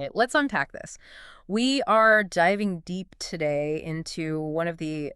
Okay, let's unpack this. We are diving deep today into one of the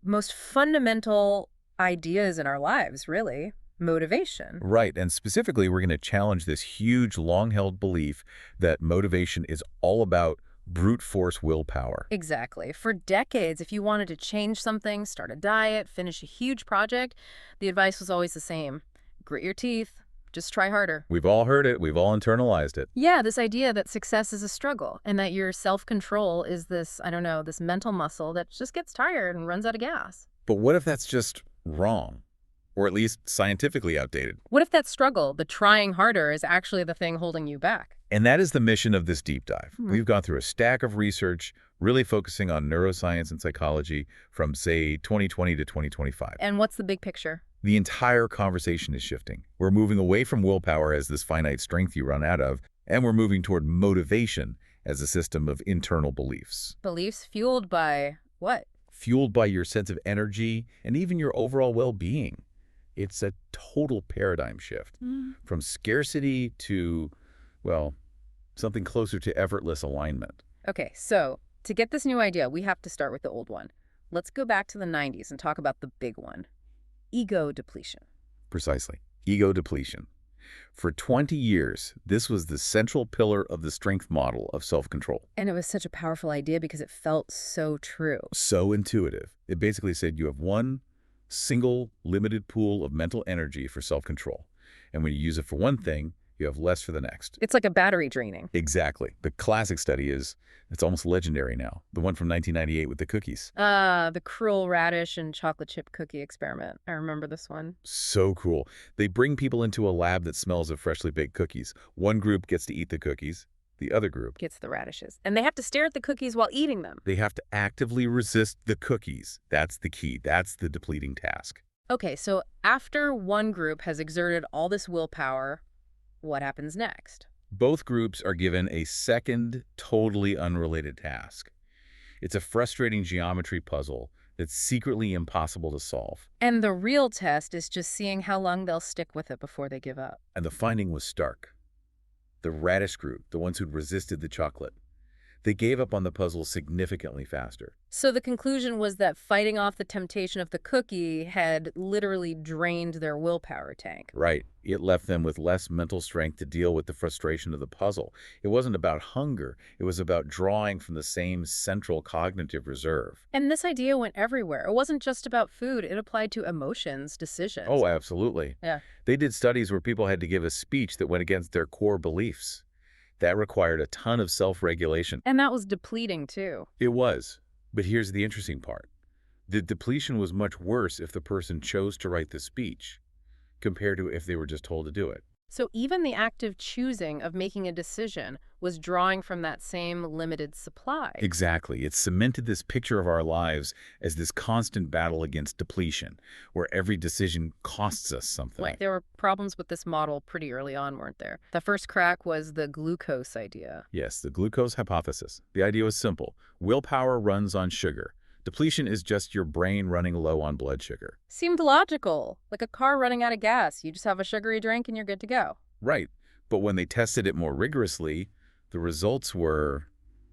most fundamental ideas in our lives, really, motivation. Right, and specifically, we're going to challenge this huge, long-held belief that motivation is all about brute force willpower. Exactly. For decades, if you wanted to change something, start a diet, finish a huge project, the advice was always the same. Grit your teeth, just try harder. We've all heard it, we've all internalized it. Yeah, this idea that success is a struggle and that your self-control is this, I don't know, this mental muscle that just gets tired and runs out of gas. But what if that's just wrong? Or at least scientifically outdated? What if that struggle, the trying harder, is actually the thing holding you back? And that is the mission of this deep dive. Hmm. We've gone through a stack of research, really focusing on neuroscience and psychology from, say, 2020 to 2025. And what's the big picture? The entire conversation is shifting. We're moving away from willpower as this finite strength you run out of, and we're moving toward motivation as a system of internal beliefs. Beliefs fueled by what? Fueled by your sense of energy and even your overall well-being. It's a total paradigm shift. From scarcity to, well, something closer to effortless alignment. Okay, so to get this new idea, we have to start with the old one. Let's go back to the 90s and talk about the big one. Ego depletion. Precisely. Ego depletion. For 20 years, this was the central pillar of the strength model of self-control. And it was such a powerful idea because it felt so true. So intuitive. It basically said you have one single limited pool of mental energy for self-control. And when you use it for one thing, you have less for the next. It's like a battery draining. Exactly. The classic study it's almost legendary now. The one from 1998 with the cookies. The cruel radish and chocolate chip cookie experiment. I remember this one. So cool. They bring people into a lab that smells of freshly baked cookies. One group gets to eat the cookies. The other group Gets the radishes. And they have to stare at the cookies while eating them. they have to actively resist the cookies. That's the key. That's the depleting task. Okay, so after one group has exerted all this willpower, what happens next? Both groups are given a second, totally unrelated task. It's a frustrating geometry puzzle that's secretly impossible to solve. And the real test is just seeing how long they'll stick with it before they give up. And the finding was stark. The radish group, the ones who'd resisted the chocolate, they gave up on the puzzle significantly faster. So the conclusion was that fighting off the temptation of the cookie had literally drained their willpower tank. Right. It left them with less mental strength to deal with the frustration of the puzzle. It wasn't about hunger. It was about drawing from the same central cognitive reserve. And this idea went everywhere. It wasn't just about food. It applied to emotions, decisions. Oh, absolutely. Yeah. They did studies where people had to give a speech that went against their core beliefs. That required a ton of self-regulation. And that was depleting, too. It was. But here's the interesting part. The depletion was much worse if the person chose to write the speech compared to if they were just told to do it. So even the active choosing of making a decision was drawing from that same limited supply. Exactly. It cemented this picture of our lives as this constant battle against depletion, where every decision costs us something. There were problems with this model pretty early on, weren't there? The first crack was the glucose idea. Yes, the glucose hypothesis. The idea was simple. Willpower runs on sugar. Depletion is just your brain running low on blood sugar. Seemed logical, like a car running out of gas. You just have a sugary drink and you're good to go. Right. But when they tested it more rigorously, the results were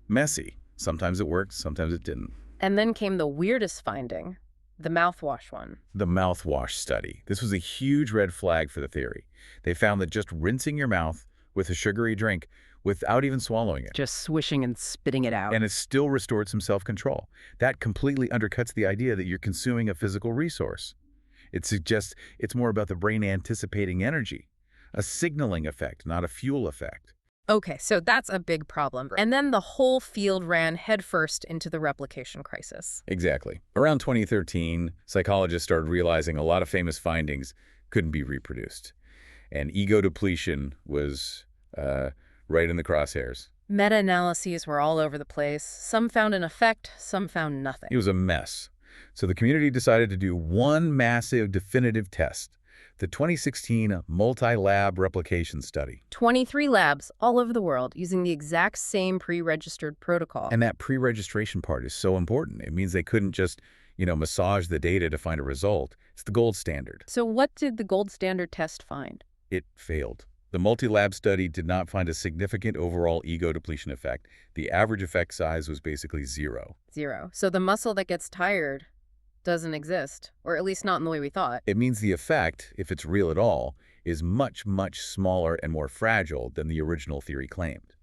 messy. Sometimes it worked, sometimes it didn't. And then came the weirdest finding, the mouthwash one. The mouthwash study. This was a huge red flag for the theory. They found that just rinsing your mouth with a sugary drink without even swallowing it, Just swishing and spitting it out. and it still restored some self-control. That completely undercuts the idea that you're consuming a physical resource. It suggests it's more about the brain anticipating energy, a signaling effect, not a fuel effect. Okay, so that's a big problem. And then the whole field ran headfirst into the replication crisis. Exactly. Around 2013, psychologists started realizing a lot of famous findings couldn't be reproduced. And ego depletion was right in the crosshairs. Meta-analyses were all over the place. Some found an effect, some found nothing. It was a mess. So the community decided to do one massive definitive test, the 2016 multi-lab replication study. 23 labs all over the world using the exact same pre-registered protocol. And that pre-registration part is so important. It means they couldn't just, massage the data to find a result. It's the gold standard. So what did the gold standard test find? It failed. The multi-lab study did not find a significant overall ego depletion effect. The average effect size was basically 0. 0. So the muscle that gets tired doesn't exist, or at least not in the way we thought. It means the effect, if it's real at all, is much, much smaller and more fragile than the original theory claimed.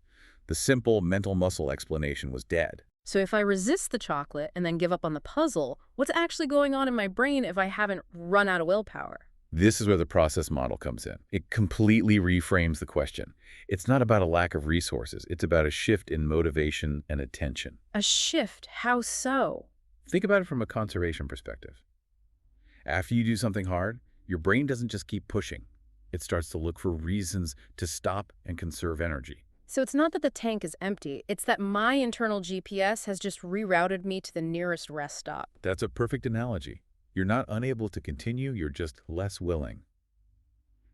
The simple mental muscle explanation was dead. So if I resist the chocolate and then give up on the puzzle, what's actually going on in my brain if I haven't run out of willpower? This is where the process model comes in. It completely reframes the question. It's not about a lack of resources. It's about a shift in motivation and attention. A shift? How so? Think about it from a conservation perspective. After you do something hard, your brain doesn't just keep pushing. It starts to look for reasons to stop and conserve energy. So it's not that the tank is empty, it's that my internal GPS has just rerouted me to the nearest rest stop. That's a perfect analogy. You're not unable to continue, you're just less willing.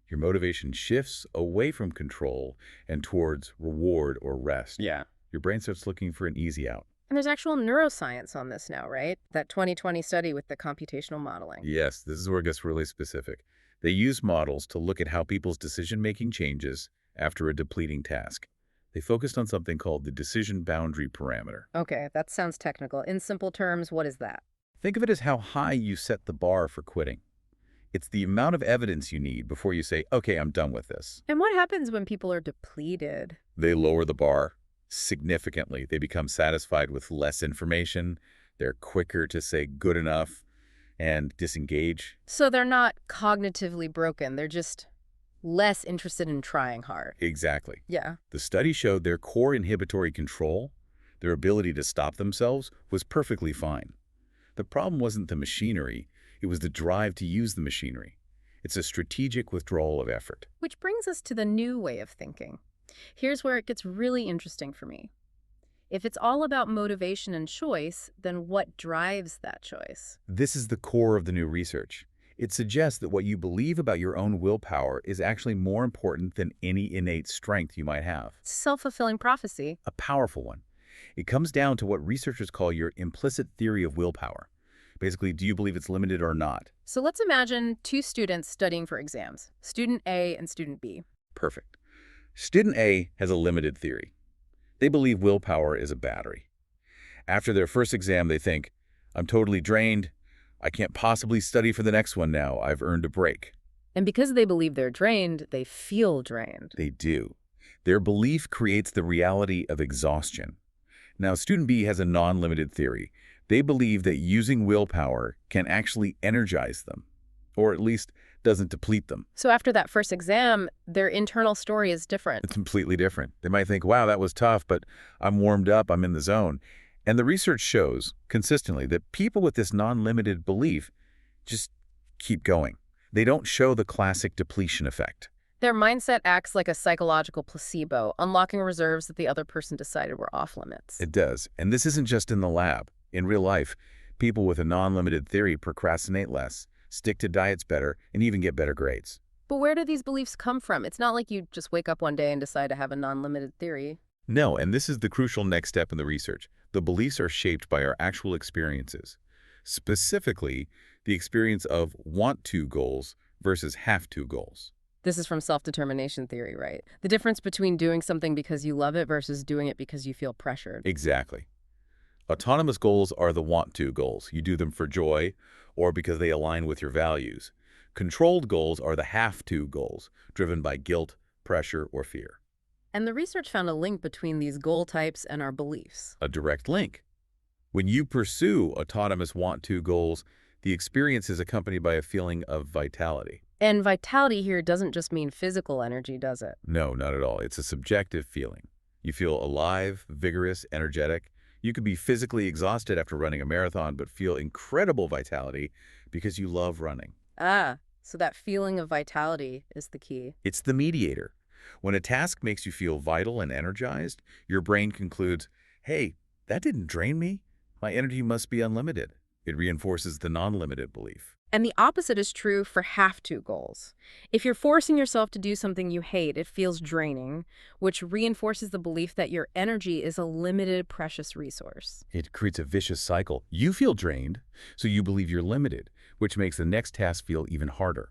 Your motivation shifts away from control and towards reward or rest. Yeah. Your brain starts looking for an easy out. And there's actual neuroscience on this now, right? That 2020 study with the computational modeling. Yes, this is where it gets really specific. They use models to look at how people's decision-making changes after a depleting task. They focused on something called the decision boundary parameter. Okay, that sounds technical. In simple terms, what is that? Think of it as how high you set the bar for quitting. It's the amount of evidence you need before you say, okay, I'm done with this. And what happens when people are depleted? They lower the bar significantly. They become satisfied with less information. They're quicker to say good enough and disengage. So they're not cognitively broken. They're just less interested in trying hard. Exactly. Yeah. The study showed their core inhibitory control, their ability to stop themselves, was perfectly fine. The problem wasn't the machinery, it was the drive to use the machinery. It's a strategic withdrawal of effort. Which brings us to the new way of thinking. Here's where it gets really interesting for me. If it's all about motivation and choice, then what drives that choice? This is the core of the new research. It suggests that what you believe about your own willpower is actually more important than any innate strength you might have. Self-fulfilling prophecy. A powerful one. It comes down to what researchers call your implicit theory of willpower. Basically, do you believe it's limited or not? So let's imagine two students studying for exams, student A and student B. Perfect. Student A has a limited theory. They believe willpower is a battery. After their first exam, they think, I'm totally drained. I can't possibly study for the next one now. I've earned a break. And because they believe they're drained, they feel drained. They do. Their belief creates the reality of exhaustion. Now, student B has a non-limited theory. They believe that using willpower can actually energize them, or at least doesn't deplete them. So after that first exam, their internal story is different. It's completely different. They might think, wow, that was tough, but I'm warmed up, I'm in the zone. And the research shows consistently that people with this non-limited belief just keep going. They don't show the classic depletion effect. Their mindset acts like a psychological placebo, unlocking reserves that the other person decided were off limits. It does. And this isn't just in the lab. In real life, people with a non-limited theory procrastinate less, stick to diets better, and even get better grades. But where do these beliefs come from? It's not like you just wake up one day and decide to have a non-limited theory. No, and this is the crucial next step in the research. The beliefs are shaped by our actual experiences. Specifically, the experience of want-to goals versus have-to goals. This is from self-determination theory, right? The difference between doing something because you love it versus doing it because you feel pressured. Exactly. Autonomous goals are the want-to goals. You do them for joy or because they align with your values. Controlled goals are the have-to goals, driven by guilt, pressure, or fear. And the research found a link between these goal types and our beliefs. A direct link. When you pursue autonomous want-to goals, the experience is accompanied by a feeling of vitality. And vitality here doesn't just mean physical energy, does it? No, not at all. It's a subjective feeling. You feel alive, vigorous, energetic. You could be physically exhausted after running a marathon, but feel incredible vitality because you love running. Ah, so that feeling of vitality is the key. It's the mediator. When a task makes you feel vital and energized, your brain concludes, hey, that didn't drain me. My energy must be unlimited. It reinforces the non-limited belief. And the opposite is true for have-to goals. If you're forcing yourself to do something you hate, it feels draining, which reinforces the belief that your energy is a limited, precious resource. It creates a vicious cycle. You feel drained, so you believe you're limited, which makes the next task feel even harder.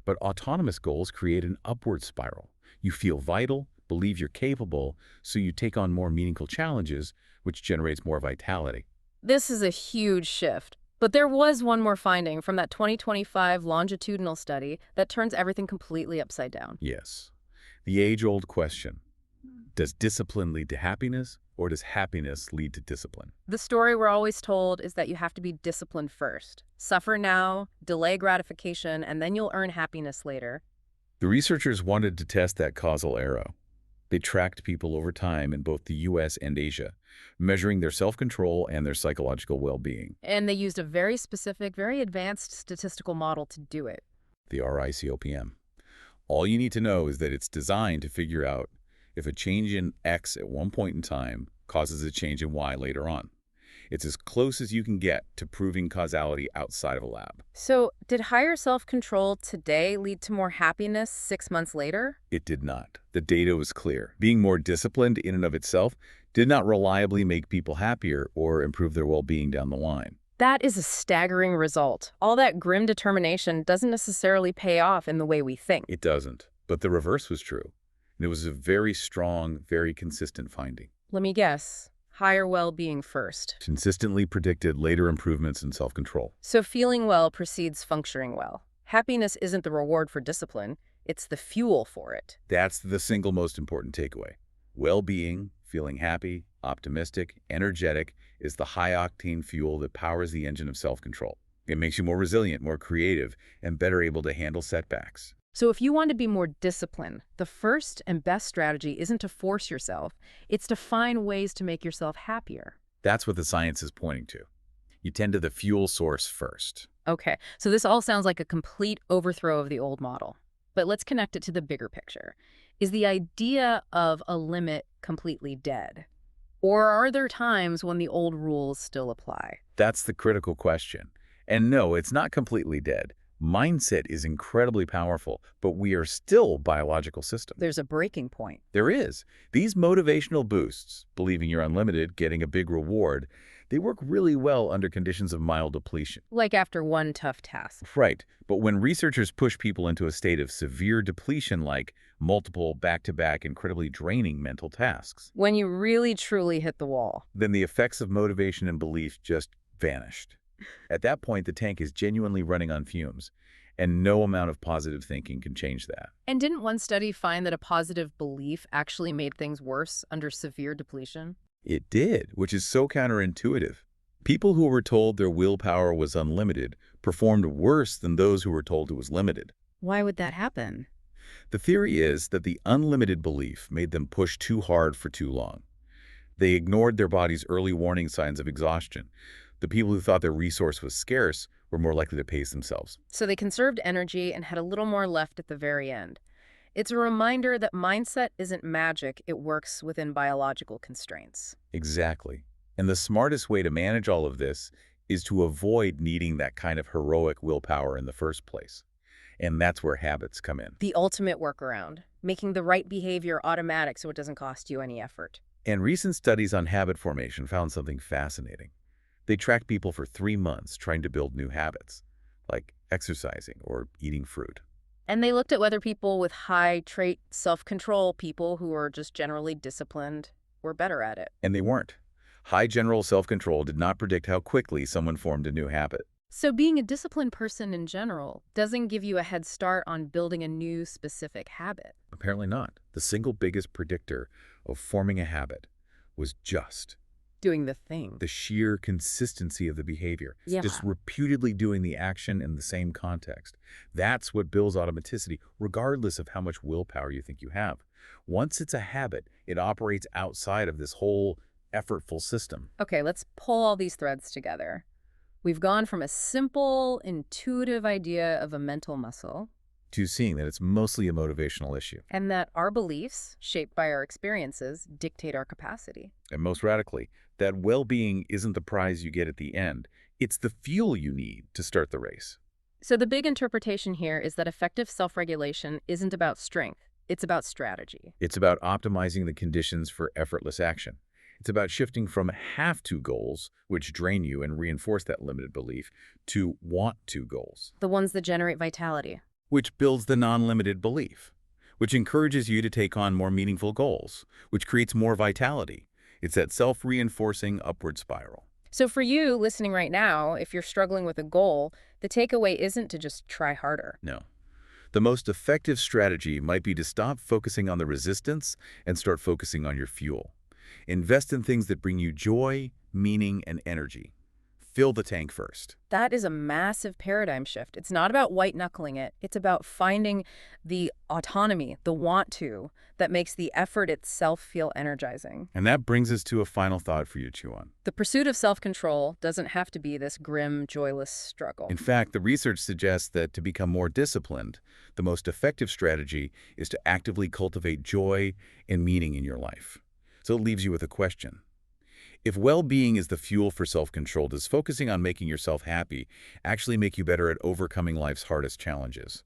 But autonomous goals create an upward spiral. You feel vital, believe you're capable, so you take on more meaningful challenges, which generates more vitality. This is a huge shift. But there was one more finding from that 2025 longitudinal study that turns everything completely upside down. Yes. The age-old question, does discipline lead to happiness, or does happiness lead to discipline? The story we're always told is that you have to be disciplined first. Suffer now, delay gratification, and then you'll earn happiness later. The researchers wanted to test that causal arrow. They tracked people over time in both the US and Asia, measuring their self-control and their psychological well-being, And they used a very specific, very advanced statistical model to do it. the RICOPM. All you need to know is that it's designed to figure out if a change in X at one point in time causes a change in Y later on. It's as close as you can get to proving causality outside of a lab. So, did higher self-control today lead to more happiness 6 months later? It did not. The data was clear. Being more disciplined in and of itself did not reliably make people happier or improve their well-being down the line. That is a staggering result. All that grim determination doesn't necessarily pay off in the way we think. It doesn't. But the reverse was true. And it was a very strong, very consistent finding. Let me guess. Higher well-being first. Consistently predicted later improvements in self-control. So feeling well precedes functioning well. Happiness isn't the reward for discipline, it's the fuel for it. That's the single most important takeaway. Well-being, feeling happy, optimistic, energetic, is the high-octane fuel that powers the engine of self-control. It makes you more resilient, more creative, and better able to handle setbacks. So if you want to be more disciplined, the first and best strategy isn't to force yourself, it's to find ways to make yourself happier. That's what the science is pointing to. You tend to the fuel source first. Okay, so this all sounds like a complete overthrow of the old model. But let's connect it to the bigger picture. Is the idea of a limit completely dead? Or are there times when the old rules still apply? That's the critical question. And no, it's not completely dead. Mindset is incredibly powerful, but we are still biological systems. There's a breaking point. There is. These motivational boosts, believing you're unlimited, getting a big reward, they work really well under conditions of mild depletion. Like after one tough task. Right. But when researchers push people into a state of severe depletion, like multiple back-to-back incredibly draining mental tasks, When you really truly hit the wall. then the effects of motivation and belief just vanished. At that point, the tank is genuinely running on fumes, and no amount of positive thinking can change that. And didn't one study find that a positive belief actually made things worse under severe depletion? It did, which is so counterintuitive. People who were told their willpower was unlimited performed worse than those who were told it was limited. Why would that happen? The theory is that the unlimited belief made them push too hard for too long. They ignored their body's early warning signs of exhaustion. The people who thought their resource was scarce were more likely to pace themselves. So they conserved energy and had a little more left at the very end. It's a reminder that mindset isn't magic, it works within biological constraints. Exactly. And the smartest way to manage all of this is to avoid needing that kind of heroic willpower in the first place. And that's where habits come in. The ultimate workaround, making the right behavior automatic so it doesn't cost you any effort. And recent studies on habit formation found something fascinating. They tracked people for 3 months trying to build new habits, like exercising or eating fruit. And they looked at whether people with high trait self-control, people who are just generally disciplined, were better at it. And they weren't. High general self-control did not predict how quickly someone formed a new habit. So being a disciplined person in general doesn't give you a head start on building a new specific habit. Apparently not. The single biggest predictor of forming a habit was just Doing the thing. the sheer consistency of the behavior. Yeah. Just repeatedly doing the action in the same context. That's what builds automaticity, regardless of how much willpower you think you have. Once it's a habit, it operates outside of this whole effortful system. Okay, let's pull all these threads together. We've gone from a simple, intuitive idea of a mental muscle, To seeing that it's mostly a motivational issue. and that our beliefs, shaped by our experiences, dictate our capacity. And most radically, that well-being isn't the prize you get at the end. It's the fuel you need to start the race. So the big interpretation here is that effective self-regulation isn't about strength, it's about strategy. It's about optimizing the conditions for effortless action. It's about shifting from have-to goals, which drain you and reinforce that limited belief, to want-to goals, The ones that generate vitality. which builds the non-limited belief. which encourages you to take on more meaningful goals, which creates more vitality. It's that self-reinforcing upward spiral. So for you listening right now, if you're struggling with a goal, the takeaway isn't to just try harder. No. The most effective strategy might be to stop focusing on the resistance and start focusing on your fuel. Invest in things that bring you joy, meaning, and energy. Fill the tank first. That is a massive paradigm shift. It's not about white-knuckling it. It's about finding the autonomy, the want to, that makes the effort itself feel energizing. And that brings us to a final thought for you to chew on. The pursuit of self-control doesn't have to be this grim, joyless struggle. In fact, the research suggests that to become more disciplined, the most effective strategy is to actively cultivate joy and meaning in your life. So it leaves you with a question. If well-being is the fuel for self-control, does focusing on making yourself happy actually make you better at overcoming life's hardest challenges?